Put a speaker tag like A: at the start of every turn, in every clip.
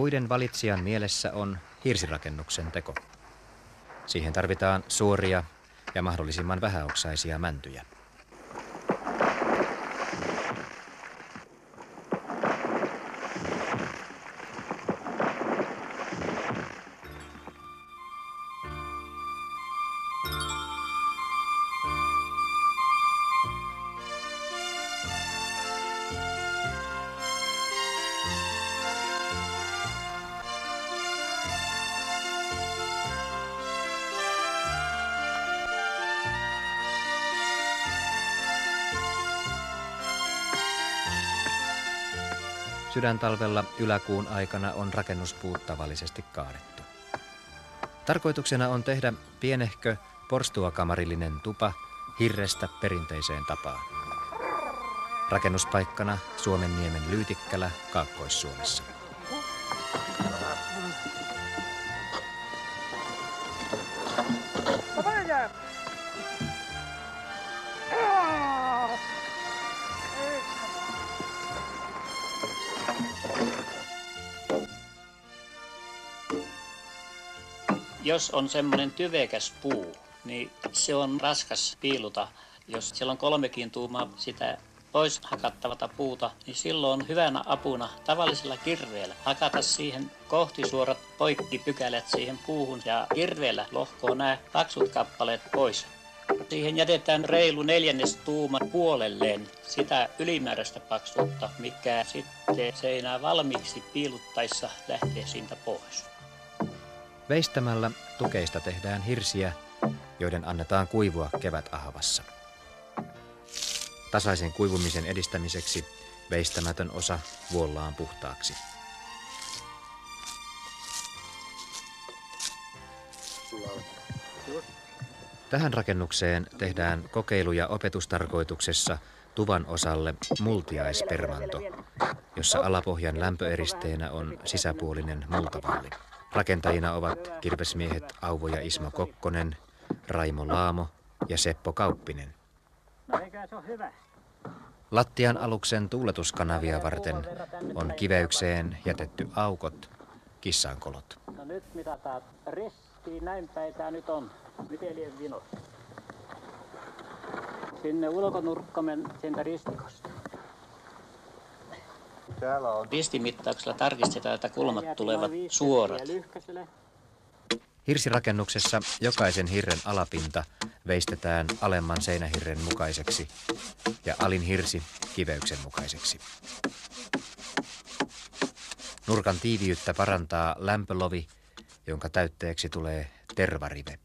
A: Puiden valitsijan mielessä on hirsirakennuksen teko. Siihen tarvitaan suoria ja mahdollisimman vähäoksaisia mäntyjä. Sydäntalvella yläkuun aikana on rakennuspuut tavallisesti kaadettu. Tarkoituksena on tehdä pienehkö porstuakamarillinen tupa hirrestä perinteiseen tapaan. Rakennuspaikkana Suomenniemen Lyytikkälä Kaakkois-Suomessa.
B: Jos on semmoinen tyvekäs puu, niin se on raskas piiluta. Jos siellä on 3 tuumaa sitä pois hakattavata puuta, niin silloin on hyvänä apuna tavallisella kirveellä hakata siihen kohtisuorat poikkipykälät siihen puuhun ja kirveellä lohkoo nämä paksut kappaleet pois. Siihen jätetään reilu 4 tuuman puolelleen sitä ylimääräistä paksuutta, mikä sitten seinää valmiiksi piiluttaessa lähtee siitä pois.
A: Veistämällä tukeista tehdään hirsiä, joiden annetaan kuivua kevätahvassa. Tasaisen kuivumisen edistämiseksi veistämätön osa vuollaan puhtaaksi. Tähän rakennukseen tehdään kokeiluja opetustarkoituksessa tuvan osalle multiaispermanto, jossa alapohjan lämpöeristeenä on sisäpuolinen multavalli. Rakentajina ovat kirvesmiehet Auvo ja Ismo Kokkonen, Raimo Laamo ja Seppo Kauppinen. Lattian aluksen tuuletuskanavia varten on kiveykseen jätetty aukot, kissankolot.
B: No nyt mitataan ristiin, näin päin tää nyt on. Miten liian vino? Sinne ulkonurkkamen siitä ristikosta. Ristimittauksella tarkistetaan, että kulmat tulevat suorat.
A: Hirsirakennuksessa jokaisen hirren alapinta veistetään alemman seinähirren mukaiseksi ja alin hirsi kiveyksen mukaiseksi. Nurkan tiiviyttä parantaa lämpölovi, jonka täytteeksi tulee tervarive.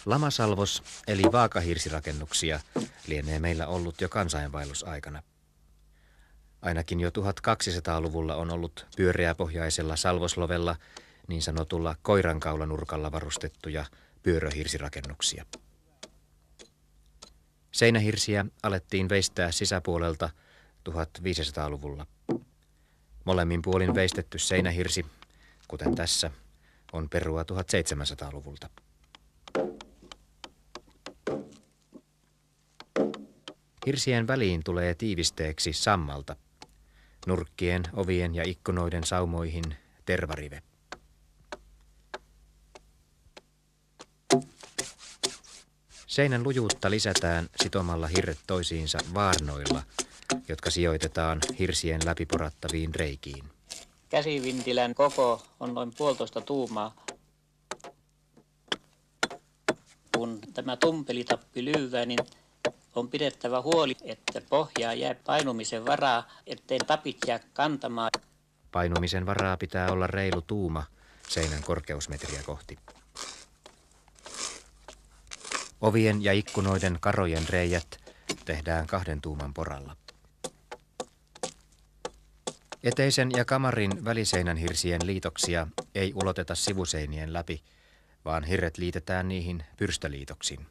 A: Lamasalvos eli vaakahirsirakennuksia lienee meillä ollut jo kansainvaellusaikana. Ainakin jo 1200-luvulla on ollut pyöreäpohjaisella salvoslovella niin sanotulla koirankaulanurkalla varustettuja pyöröhirsirakennuksia. Seinähirsiä alettiin veistää sisäpuolelta 1500-luvulla. Molemmin puolin veistetty seinähirsi, kuten tässä, on perua 1700-luvulta. Hirsien väliin tulee tiivisteeksi sammalta, nurkkien, ovien ja ikkunoiden saumoihin tervarive. Seinän lujuutta lisätään sitomalla hirret toisiinsa vaarnoilla, jotka sijoitetaan hirsien läpiporattaviin reikiin.
B: Käsivintilän koko on noin 1,5 tuumaa. Kun tämä tumpelitappi lyövää, niin on pidettävä huoli, että pohjaa jää painumisen varaa, ettei tapit jää kantamaan.
A: Painumisen varaa pitää olla reilu tuuma seinän korkeusmetriä kohti. Ovien ja ikkunoiden karojen reijät tehdään 2 tuuman poralla. Eteisen ja kamarin väliseinän hirsien liitoksia ei uloteta sivuseinien läpi, vaan hirret liitetään niihin pyrstöliitoksin.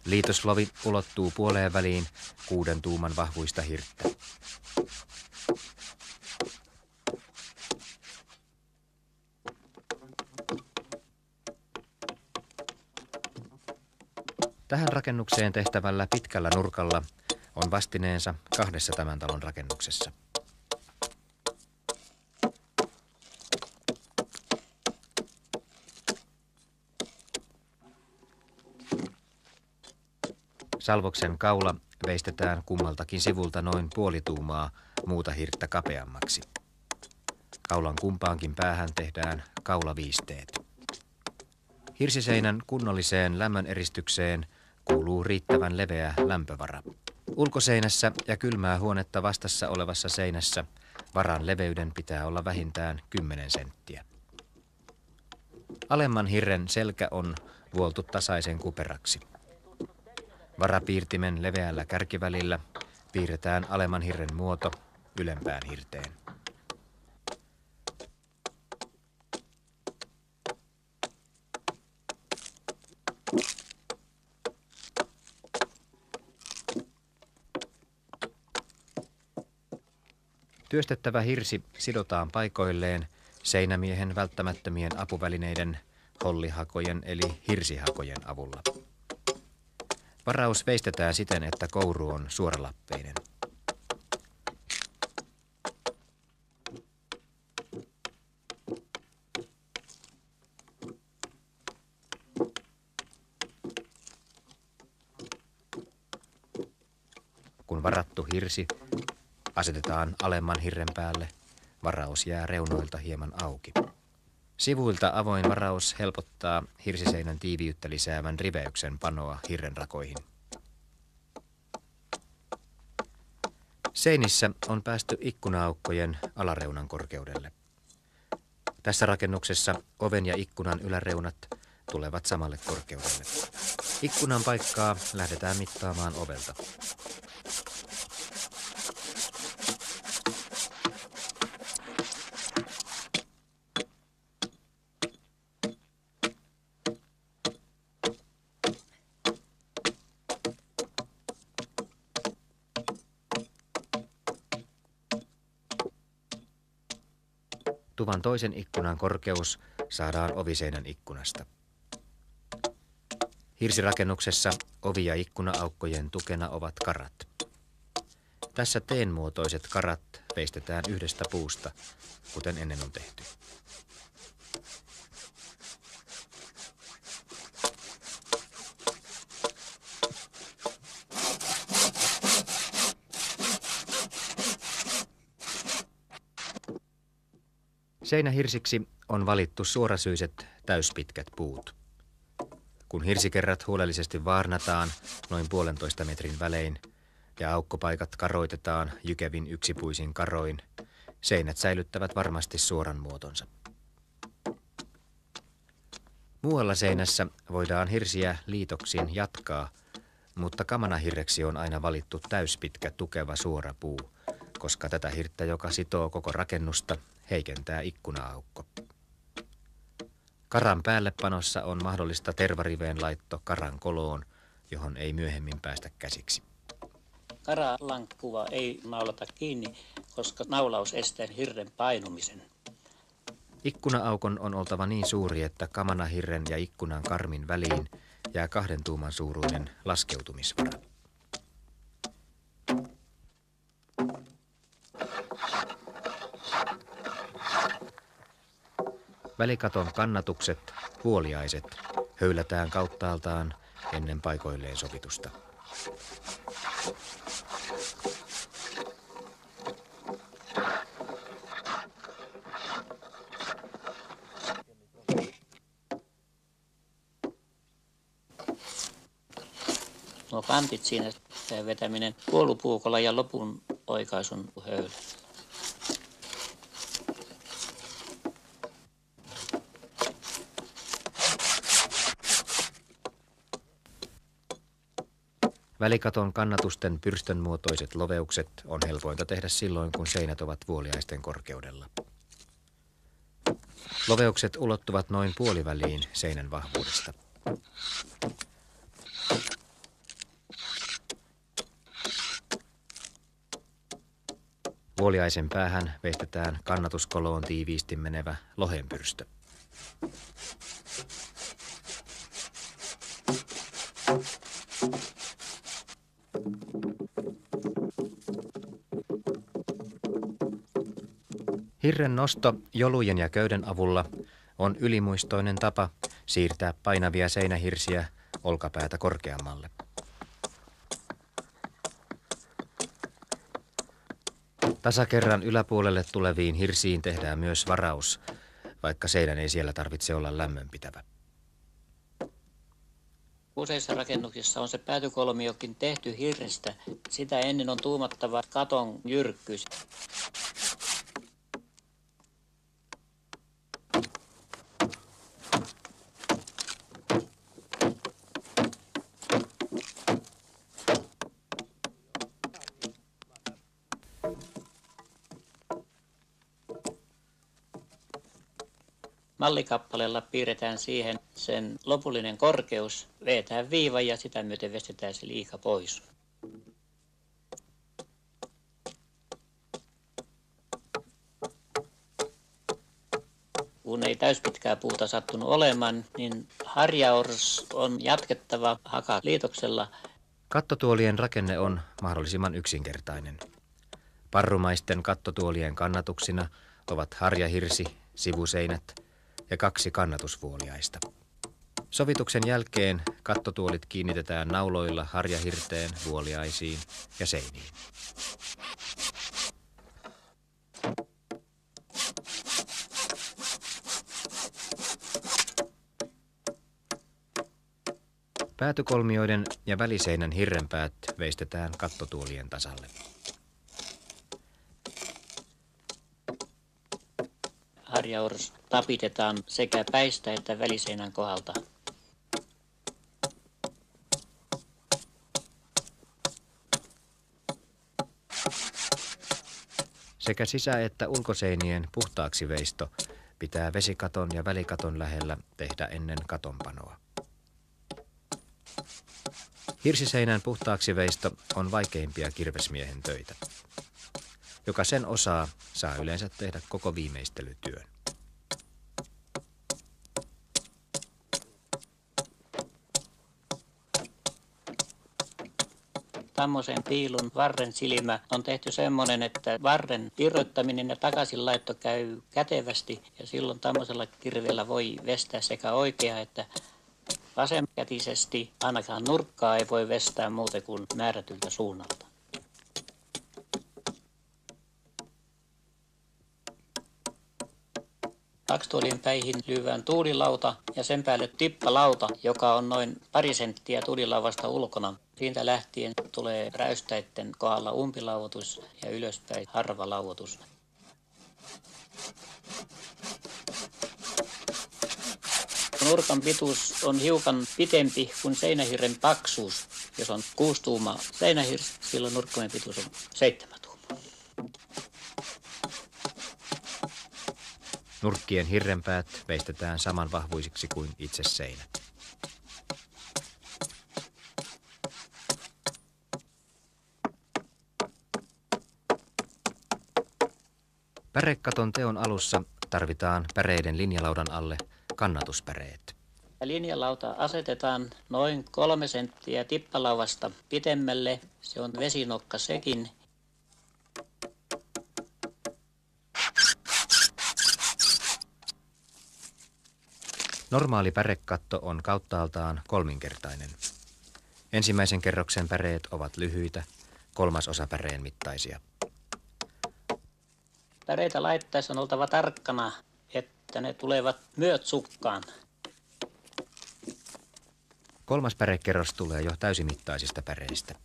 A: Liitoslovi ulottuu puoleen väliin 6 tuuman vahvuista hirttä. Tähän rakennukseen tehtävällä pitkällä nurkalla on vastineensa 2 tämän talon rakennuksessa. Salvoksen kaula veistetään kummaltakin sivulta noin puoli tuumaa muuta hirttä kapeammaksi. Kaulan kumpaankin päähän tehdään kaulaviisteet. Hirsiseinän kunnolliseen lämmöneristykseen kuuluu riittävän leveä lämpövara. Ulkoseinässä ja kylmää huonetta vastassa olevassa seinässä varan leveyden pitää olla vähintään 10 senttiä. Alemman hirren selkä on vuoltu tasaisen kuperaksi. Varapiirtimen leveällä kärkivälillä piirretään alemman hirren muoto ylempään hirteen. Työstettävä hirsi sidotaan paikoilleen seinämiehen välttämättömien apuvälineiden hollihakojen eli hirsihakojen avulla. Varaus veistetään siten, että kouru on suoralappeinen. Kun varattu hirsi asetetaan alemman hirren päälle, varaus jää reunoilta hieman auki. Sivuilta avoin varaus helpottaa hirsiseinän tiiviyttä lisäävän riveyksen panoa hirrenrakoihin. Seinissä on päästy ikkuna-aukkojen alareunan korkeudelle. Tässä rakennuksessa oven ja ikkunan yläreunat tulevat samalle korkeudelle. Ikkunan paikkaa lähdetään mittaamaan ovelta. Tuvan toisen ikkunan korkeus saadaan oviseinän ikkunasta. Hirsirakennuksessa ovi- ja ikkuna-aukkojen tukena ovat karat. Tässä teenmuotoiset karat veistetään yhdestä puusta, kuten ennen on tehty. Seinähirsiksi on valittu suorasyiset täyspitkät puut. Kun hirsikerrat huolellisesti vaarnataan noin 1,5 metrin välein ja aukkopaikat karoitetaan jykevin yksipuisin karoin, seinät säilyttävät varmasti suoran muotonsa. Muualla seinässä voidaan hirsiä liitoksin jatkaa, mutta kamanahirreksi on aina valittu täyspitkä tukeva suora puu, koska tätä hirttä, joka sitoo koko rakennusta, heikentää ikkuna-aukko. Karan päällepanossa on mahdollista tervariveen laitto karan koloon, johon ei myöhemmin päästä käsiksi.
B: Karalankkua ei naulata kiinni, koska naulaus estää hirren painumisen.
A: Ikkuna-aukon on oltava niin suuri, että kamanahirren ja ikkunan karmin väliin jää 2 tuuman suuruinen laskeutumisvara. Välikaton kannatukset, huoliaiset, höylätään kauttaaltaan ennen paikoilleen sovitusta.
B: Nuo kantit siinä vetäminen puolupuukolla ja lopun oikaisun höylä.
A: Välikaton kannatusten pyrstönmuotoiset loveukset on helpointa tehdä silloin, kun seinät ovat vuoliaisten korkeudella. Loveukset ulottuvat noin puoliväliin seinän vahvuudesta. Vuoliaisen päähän veistetään kannatuskoloon tiiviisti menevä lohenpyrstö. Hirren nosto jolujen ja köyden avulla on ylimuistoinen tapa siirtää painavia seinähirsiä olkapäätä korkeammalle. Tasakerran yläpuolelle tuleviin hirsiin tehdään myös varaus, vaikka seinän ei siellä tarvitse olla lämmönpitävä.
B: Useissa rakennuksissa on se päätykolmiokin tehty hirrestä. Sitä ennen on tuumattava katon jyrkkyys. Mallikappaleella piirretään siihen sen lopullinen korkeus, vetään viiva ja sitä myöten vestetään se liika pois. Kun ei täyspitkää puuta sattunut olemaan, niin harjaors on jatkettava hakaliitoksella.
A: Kattotuolien rakenne on mahdollisimman yksinkertainen. Parrumaisten kattotuolien kannatuksina ovat harjahirsi, sivuseinät ja 2 kannatusvuoliaista. Sovituksen jälkeen kattotuolit kiinnitetään nauloilla harjahirteen, vuoliaisiin ja seiniin. Päätykolmioiden ja väliseinän hirrenpäät veistetään kattotuolien tasalle.
B: Harjaors tapitetaan sekä päistä että väliseinän kohdalta.
A: Sekä sisä- että ulkoseinien puhtaaksi veisto pitää vesikaton ja välikaton lähellä tehdä ennen katonpanoa. Hirsiseinän puhtaaksi veisto on vaikeimpia kirvesmiehen töitä. Joka sen osaa, saa yleensä tehdä koko viimeistelytyön.
B: Tammosen piilun varren silmä on tehty semmoinen, että varren irrottaminen ja takaisinlaitto käy kätevästi ja silloin tämmöisellä kirveellä voi vestää sekä oikea että vasenkätisesti. Ainakaan nurkkaa ei voi vestää muuten kuin määrätyltä suunnalta. Kaksituolien päihin lyövään tuulilauta ja sen päälle tippalauta, joka on noin 2 senttiä tuulilauvasta ulkona. Siitä lähtien tulee räystäitten kohdalla umpilauotus ja ylöspäin harvalauotus. Nurkan pituus on hiukan pitempi kuin seinähirren paksuus. Jos on 6 tuumaa seinähirs, silloin nurkkojen pituus on 7 tuumaa.
A: Nurkkien hirrenpäät veistetään saman vahvuisiksi kuin itse seinät. Pärekaton teon alussa tarvitaan päreiden linjalaudan alle kannatuspäreet.
B: Linjalauta asetetaan noin 3 senttiä tippalauvasta pitemmälle. Se on vesinokka sekin.
A: Normaali pärekatto on kauttaaltaan 3-kertainen. Ensimmäisen kerroksen päreet ovat lyhyitä, 1/3 päreen mittaisia.
B: Päreitä laittaessa on oltava tarkkana, että ne tulevat myöt sukkaan.
A: 3. pärekerros tulee jo täysimittaisista päreistä.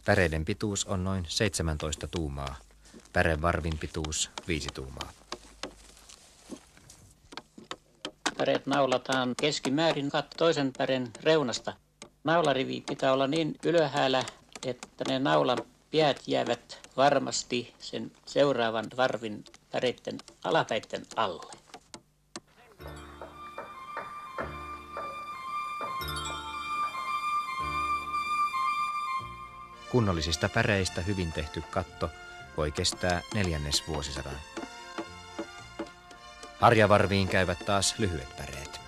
A: Päreiden pituus on noin 17 tuumaa, pärevarvin pituus 5 tuumaa.
B: Päreet naulataan keskimäärin toisen pären reunasta. Naularivi pitää olla niin ylhäällä, että ne naulan päät jäävät varmasti sen seuraavan varvin päreiden alapäitten alle.
A: Kunnollisista päreistä hyvin tehty katto voi kestää 4. vuosisadan. Harjavarviin käyvät taas lyhyet päreet.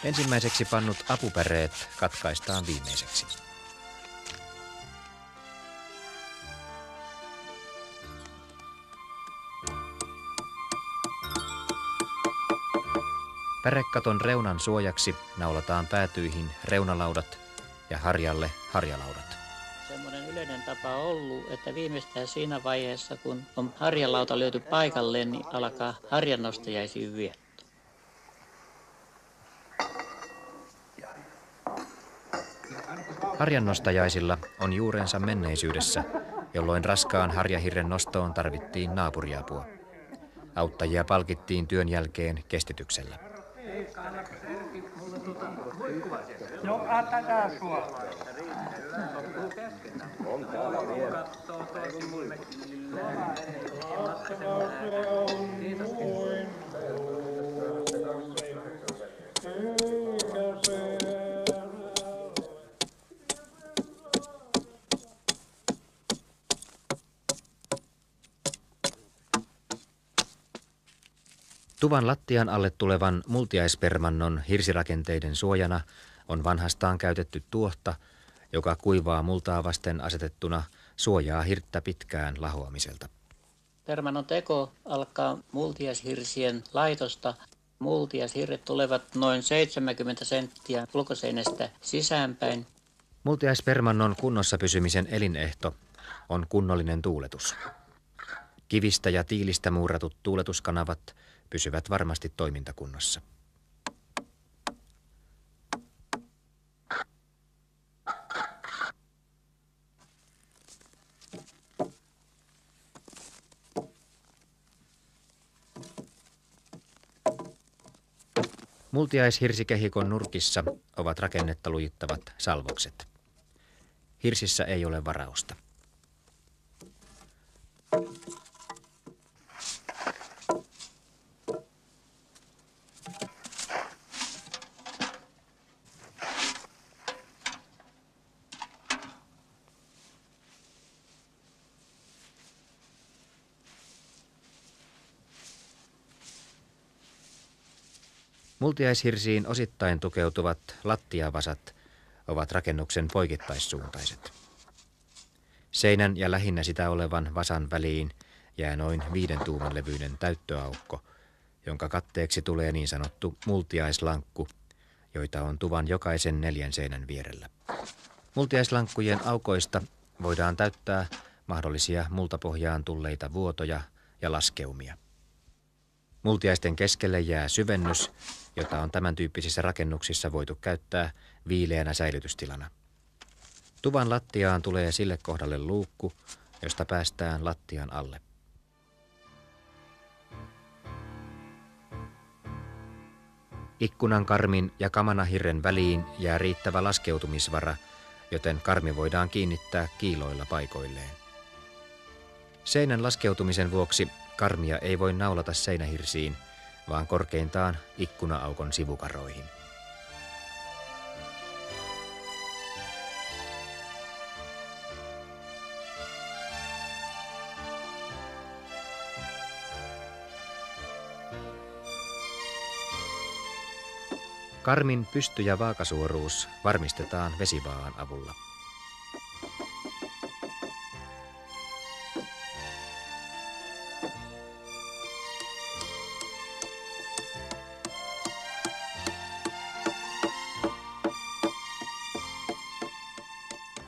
A: Ensimmäiseksi pannut apupäreet katkaistaan viimeiseksi. Pärekaton reunan suojaksi naulataan päätyihin reunalaudat ja harjalle harjalaudat.
B: Semmoinen yleinen tapa on ollut, että viimeistään siinä vaiheessa, kun on harjalauta löyty paikalleen, niin alkaa harjannostajaisiin vietto.
A: Harjannostajaisilla on juurensa menneisyydessä, jolloin raskaan harjahirren nostoon tarvittiin naapuriapua. Auttajia palkittiin työn jälkeen kestityksellä.
C: No, tätä sua.
A: Tuvan lattian alle tulevan multiaispermannon hirsirakenteiden suojana on vanhastaan käytetty tuohta, joka kuivaa multaa vasten asetettuna suojaa hirttä pitkään lahoamiselta.
B: Permannon teko alkaa multiaishirsien laitosta. Multiaishirret tulevat noin 70 senttiä ulkoseinästä sisäänpäin.
A: Multiaispermannon kunnossa pysymisen elinehto on kunnollinen tuuletus. Kivistä ja tiilistä muurratut tuuletuskanavat pysyvät varmasti toimintakunnossa. Multiaishirsikehikon nurkissa ovat rakennetta lujittavat salvokset. Hirsissä ei ole varausta. Multiaishirsiin osittain tukeutuvat lattiavasat ovat rakennuksen poikittaissuuntaiset. Seinän ja lähinnä sitä olevan vasan väliin jää noin 5 tuuman levyinen täyttöaukko, jonka katteeksi tulee niin sanottu multiaislankku, joita on tuvan jokaisen 4 seinän vierellä. Multiaislankkujen aukoista voidaan täyttää mahdollisia multapohjaan tulleita vuotoja ja laskeumia. Multiaisten keskelle jää syvennys, jota on tämän tyyppisissä rakennuksissa voitu käyttää viileänä säilytystilana. Tuvan lattiaan tulee sille kohdalle luukku, josta päästään lattian alle. Ikkunan karmin ja kamanahirren väliin jää riittävä laskeutumisvara, joten karmi voidaan kiinnittää kiiloilla paikoilleen. Seinän laskeutumisen vuoksi karmia ei voi naulata seinähirsiin, vaan korkeintaan ikkuna-aukon sivukaroihin. Karmin pysty- ja vaakasuoruus varmistetaan vesivaan avulla.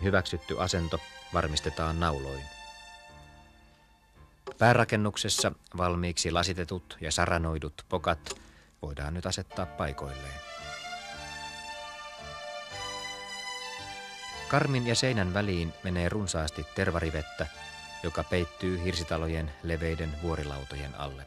A: Hyväksytty asento varmistetaan nauloin. Päärakennuksessa valmiiksi lasitetut ja saranoidut pokat voidaan nyt asettaa paikoilleen. Karmin ja seinän väliin menee runsaasti tervarivettä, joka peittyy hirsitalojen leveiden vuorilautojen alle.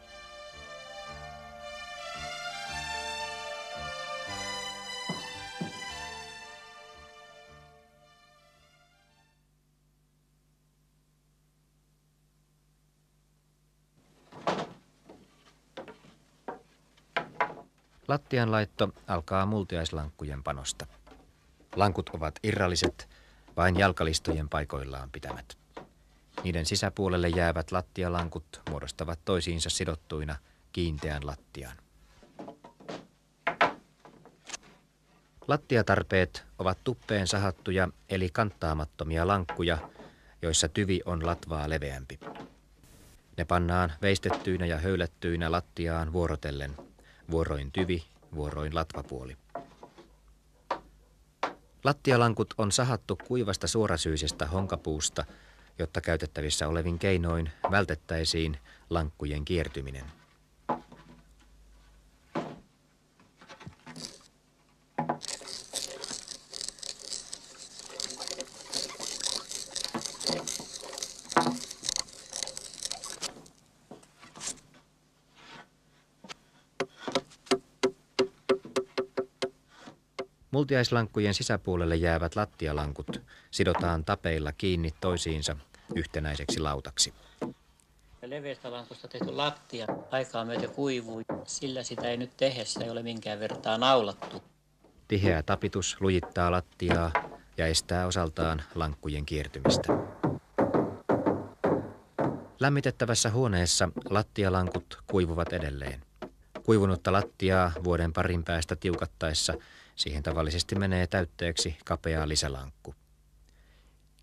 A: Lattian laitto alkaa multiaislankkujen panosta. Lankut ovat irralliset, vain jalkalistojen paikoillaan pitämät. Niiden sisäpuolelle jäävät lattialankut muodostavat toisiinsa sidottuina kiinteän lattian. Lattiatarpeet ovat tuppeen sahattuja eli kanttaamattomia lankkuja, joissa tyvi on latvaa leveämpi. Ne pannaan veistettyinä ja höylättyinä lattiaan vuorotellen, vuoroin tyvi, vuoroin latvapuoli. Lattialankut on sahattu kuivasta suorasyisestä honkapuusta, jotta käytettävissä olevin keinoin vältettäisiin lankkujen kiertyminen. Multiaislankkujen sisäpuolelle jäävät lattialankut sidotaan tapeilla kiinni toisiinsa yhtenäiseksi lautaksi.
B: Leveästä lankusta tehty lattia aikaa myöten kuivuu. Sillä sitä ei nyt tehdä, sitä ei ole minkään vertaa naulattu.
A: Tiheä tapitus lujittaa lattiaa ja estää osaltaan lankkujen kiertymistä. Lämmitettävässä huoneessa lattialankut kuivuvat edelleen. Kuivunutta lattiaa vuoden parin päästä tiukattaessa siihen tavallisesti menee täytteeksi kapea lisälankku.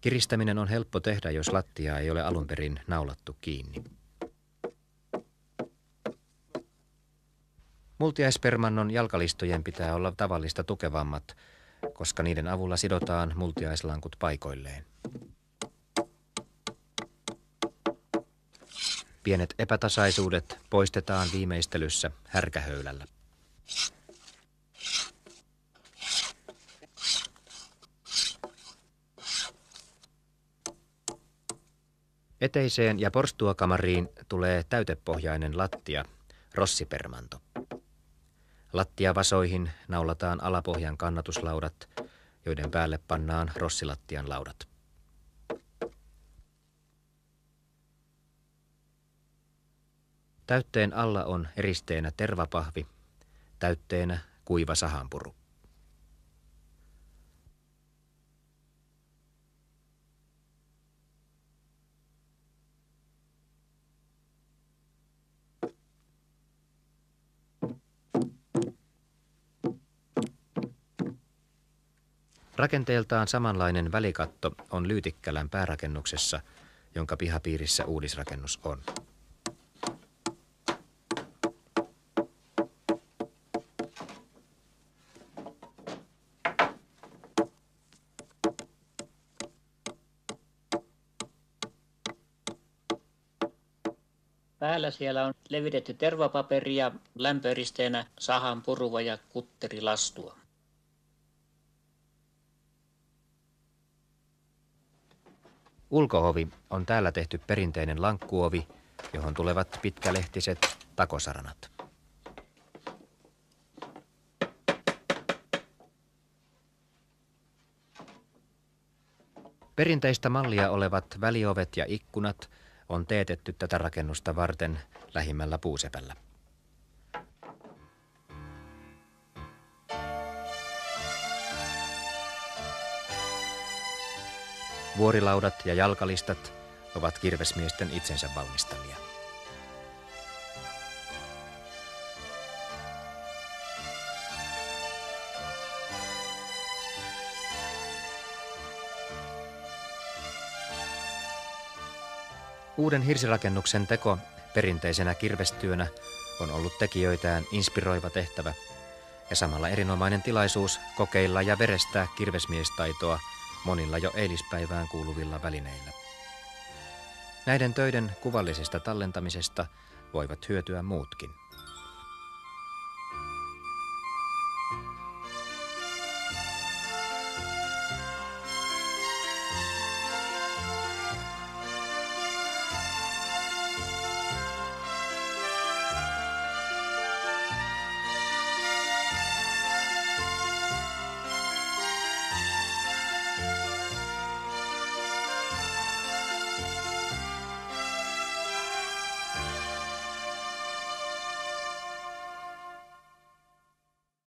A: Kiristäminen on helppo tehdä, jos lattiaa ei ole alun perin naulattu kiinni. Multiaispermannon jalkalistojen pitää olla tavallista tukevammat, koska niiden avulla sidotaan multiaislankut paikoilleen. Pienet epätasaisuudet poistetaan viimeistelyssä härkähöylällä. Eteiseen ja porstuakamariin tulee täytepohjainen lattia, rossipermanto. Lattiavasoihin naulataan alapohjan kannatuslaudat, joiden päälle pannaan rossilattian laudat. Täytteen alla on eristeenä tervapahvi, täytteenä kuiva sahanpuru. Rakenteeltaan samanlainen välikatto on Lyytikkälän päärakennuksessa, jonka pihapiirissä uudisrakennus on.
B: Päällä siellä on levitetty tervapaperi ja lämpöeristeenä sahan purua ja kutterilastua.
A: Ulkoovi on täällä tehty perinteinen lankkuovi, johon tulevat pitkälehtiset takosaranat. Perinteistä mallia olevat väliovet ja ikkunat on teetetty tätä rakennusta varten lähimmällä puusepällä. Vuorilaudat ja jalkalistat ovat kirvesmiesten itsensä valmistamia. Uuden hirsirakennuksen teko perinteisenä kirvestyönä on ollut tekijöitään inspiroiva tehtävä ja samalla erinomainen tilaisuus kokeilla ja verestää kirvesmiestaitoa monilla jo eilispäivään kuuluvilla välineillä. Näiden töiden kuvallisesta tallentamisesta voivat hyötyä muutkin.